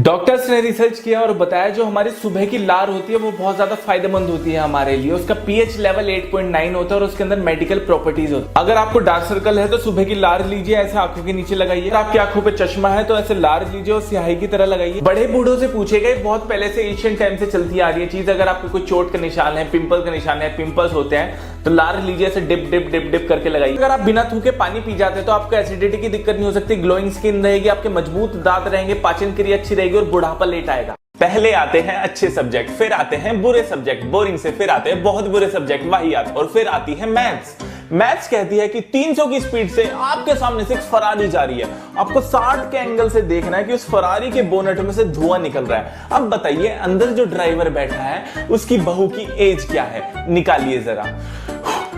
Doctors ने research किया और बताया जो हमारी सुबह की लार होती है वो बहुत ज्यादा फायदेमंद होती है हमारे लिए। उसका पीएच लेवल 8.9 होता है और उसके अंदर मेडिकल प्रॉपर्टीज होती है। अगर आपको डार्क सर्कल है तो सुबह की लार लीजिए, ऐसे आंखों के नीचे लगाइए। अगर आपकी आंखों पे चश्मा है तो ऐसे लार लीजिए और स्याही की तरह लगाइए। बड़े बूढ़ों से पूछे गए, बहुत पहले से एशियन टाइम से चलती आ रही है चीज। अगर आपको कोई चोट का निशान है, पिंपल का निशान है, पिंपल्स होते हैं तो लार लीजिए, ऐसे डिप डिप डिप डिप करके लगाइए। अगर आप बिना थूके पानी पी जाते हैं तो आपको एसिडिटी की दिक्कत नहीं हो सकती, ग्लोइंग स्किन रहेगी, आपके मजबूत दांत रहेंगे, पाचन क्रिया अच्छी रहेगी और बुढ़ापा लेट आएगा। पहले आते हैं अच्छे सब्जेक्ट, फिर आते हैं बुरे सब्जेक्ट बोरिंग से, फिर आते हैं बहुत बुरे सब्जेक्ट वाहियात, और फिर आती है मैथ्स। मैथ्स कहती है कि 300 की स्पीड से आपके सामने से एक फरारी जा रही है, आपको 60 के एंगल से देखना है कि उस फरारी के बोनट में से धुआं निकल रहा है। अब बताइए अंदर जो ड्राइवर बैठा है उसकी बहू की एज क्या है, निकालिए जरा।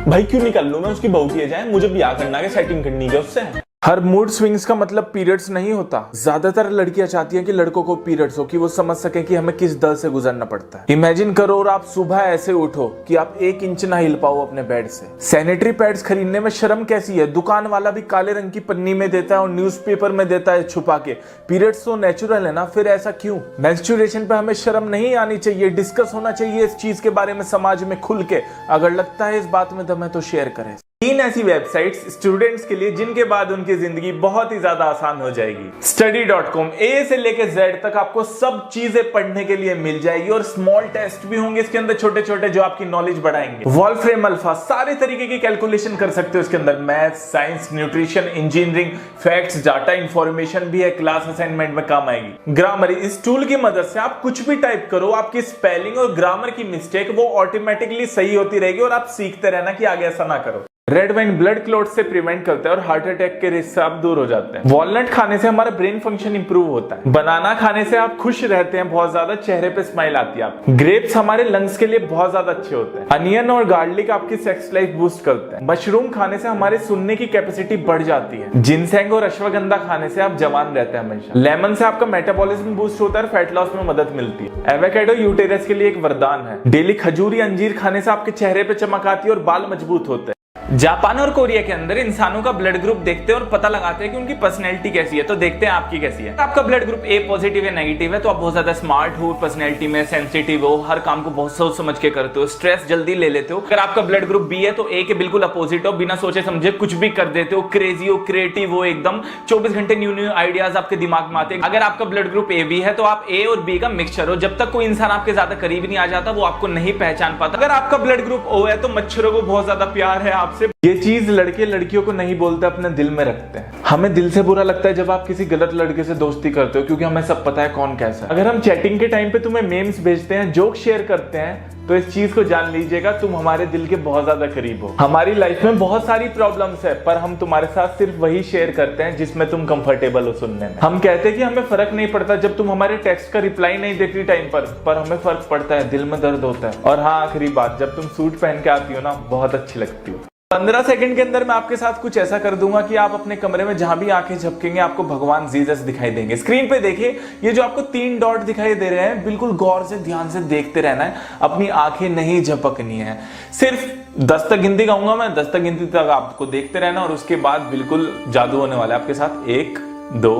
भाई क्यों निकाल लूं मैं, उसकी बहू की एज है, मुझे ब्याह करना है, सेटिंग करनी है उससे। हर मूड स्विंग्स का मतलब पीरियड्स नहीं होता। ज्यादातर लड़कियां चाहती हैं कि लड़कों को पीरियड्स हो, कि वो समझ सके कि हमें किस दर्द से गुजरना पड़ता है। इमेजिन करो और आप सुबह ऐसे उठो कि आप 1 इंच ना हिल पाओ अपने बेड से। सैनिटरी पैड्स खरीदने में शर्म कैसी है, दुकान वाला भी काले रंग की पन्नी में देता है और न्यूज़पेपर में देता है छुपा के। पीरियड्स तो नेचुरल है ना, फिर ऐसा क्यों? मेंस्ट्रुएशन पे हमें शर्म नहीं आनी चाहिए, डिस्कस होना चाहिए इस चीज के बारे में समाज में खुल के। अगर लगता है इस बात में दम है तो शेयर करें। 3 ऐसी वेबसाइट्स स्टूडेंट्स के लिए जिनके बाद उनकी जिंदगी बहुत ही ज्यादा आसान हो जाएगी। study.com ए से लेके जेड तक आपको सब चीजें पढ़ने के लिए मिल जाएगी और स्मॉल टेस्ट भी होंगे इसके अंदर छोटे छोटे जो आपकी नॉलेज बढ़ाएंगे। वॉल्फ्रेम अल्फा सारे तरीके की कैलकुलेशन कर सकते हो इसके अंदर, math, science, nutrition, engineering, facts, data, information भी है, क्लास असाइनमेंट में काम आएगी। ग्रामरी, इस टूल की मदद से आप कुछ भी टाइप करो, आपकी स्पेलिंग और ग्रामर की मिस्टेक वो ऑटोमेटिकली सही होती रहेगी और आप सीखते रहना कि आगे ऐसा ना करो। रेड वाइन ब्लड क्लॉट से प्रिवेंट करता है और हार्ट अटैक के रिस्क से आप दूर हो जाते हैं। वॉलनट खाने से हमारा ब्रेन फंक्शन इंप्रूव होता है। बनाना खाने से आप खुश रहते हैं, बहुत ज्यादा चेहरे पे स्माइल आती है आपकी। ग्रेप्स हमारे लंग्स के लिए बहुत ज्यादा अच्छे होते हैं। अनियन और गार्लिक आपकी सेक्स लाइफ बूस्ट करते हैं। मशरूम खाने से हमारे सुनने की कैपेसिटी बढ़ जाती है। जिनसेंग और अश्वगंधा खाने से आप जवान रहते हैं हमेशा। लेमन से आपका मेटाबॉलिज्म बूस्ट होता है और फैट लॉस में मदद मिलती है। एवोकाडो यूटेरस के लिए एक वरदान है। डेली खजूर या अंजीर खाने से आपके चेहरे पे चमक आती है और बाल मजबूत होते हैं। जापान और कोरिया के अंदर इंसानों का ब्लड ग्रुप देखते हैं और पता लगाते हैं कि उनकी पर्सनैलिटी कैसी है। तो देखते हैं आपकी कैसी है। आपका ब्लड ग्रुप ए पॉजिटिव या नेगेटिव है तो आप बहुत ज्यादा स्मार्ट हो, पर्सनैलिटी में सेंसिटिव हो, हर काम को बहुत सोच समझ के करते हो, स्ट्रेस जल्दी ले लेते हो। अगर आपका ब्लड ग्रुप बी है तो ए के बिल्कुल अपोजिट हो, बिना सोचे समझे कुछ भी कर देते हो, क्रेजी हो, क्रिएटिव हो, एकदम 24 घंटे न्यू न्यू आइडियाज आपके दिमाग में आते हैं। अगर आपका ब्लड ग्रुप ए बी है तो आप ए और बी का मिक्सचर हो। जब तक कोई इंसान आपके ज्यादा करीब नहीं आ जाता वो आपको नहीं पहचान पाता। अगर आपका ब्लड ग्रुप ओ है तो मच्छरों को बहुत ज्यादा प्यार है आपसे। ये चीज लड़के लड़कियों को नहीं बोलते, अपने दिल में रखते हैं। हमें दिल से बुरा लगता है जब आप किसी गलत लड़के से दोस्ती करते हो, क्योंकि हमें सब पता है कौन कैसा है। अगर हम चैटिंग के टाइम पे तुम्हें मेम्स भेजते हैं, जोक शेयर करते हैं, तो इस चीज को जान लीजिएगा तुम हमारे दिल के बहुत ज्यादा करीब हो। हमारी लाइफ में बहुत सारी प्रॉब्लम्स है पर हम तुम्हारे साथ सिर्फ वही शेयर करते हैं जिसमें तुम कंफर्टेबल हो सुनने में। हम कहते हैं कि हमें फर्क नहीं पड़ता जब तुम हमारे टेक्स्ट का रिप्लाई नहीं देती टाइम पर हमें फर्क पड़ता है, दिल में दर्द होता है। और हाँ, आखिरी बात, जब तुम सूट पहन के आती हो ना, बहुत अच्छी लगती हो। 15 सेकंड के अंदर मैं आपके साथ कुछ ऐसा कर दूंगा कि आप अपने कमरे में जहां भी आंखें झपकेंगे आपको भगवान जीसस दिखाई देंगे। स्क्रीन पे देखिए, ये जो आपको 3 डॉट दिखाई दे रहे हैं, बिल्कुल गौर से ध्यान से देखते रहना है, अपनी आंखें नहीं झपकनी है। सिर्फ 10 तक गिनती गाऊंगा मैं, 10 तक गिनती तक आपको देखते रहना और उसके बाद बिल्कुल जादू होने वाला है आपके साथ। 1 2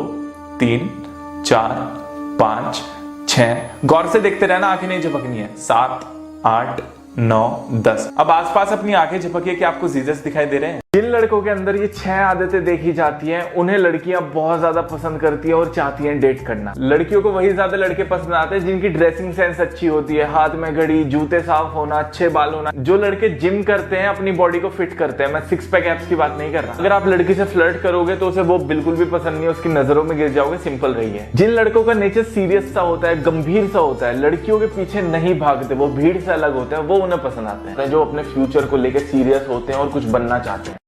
3 4 5 6, गौर से देखते रहना, आंखें नहीं झपकनी है। 7 8 9 10। अब आसपास अपनी आंखें झपकिए कि आपको जीसस दिखाई दे रहे हैं। जिन लड़कों के अंदर ये 6 आदतें देखी जाती हैं उन्हें लड़कियां बहुत ज्यादा पसंद करती है और चाहती हैं डेट करना। लड़कियों को वही ज्यादा लड़के पसंद आते हैं जिनकी ड्रेसिंग सेंस अच्छी होती है, हाथ में घड़ी, जूते साफ होना, अच्छे बाल होना। जो लड़के जिम करते हैं, अपनी बॉडी को फिट करते हैं, मैं 6 पैक एब्स की बात नहीं कर रहा। अगर आप लड़की से फ्लर्ट करोगे तो उसे वो बिल्कुल भी पसंद नहीं है, उसकी नजरों में गिर जाओगे, सिंपल रही है। जिन लड़कों का नेचर सीरियस सा होता है, गंभीर सा होता है, लड़कियों के पीछे नहीं भागते, वो भीड़ से अलग होते हैं, वो उन्हें पसंद आते हैं। जो अपने फ्यूचर को लेकर सीरियस होते हैं और कुछ बनना चाहते हैं।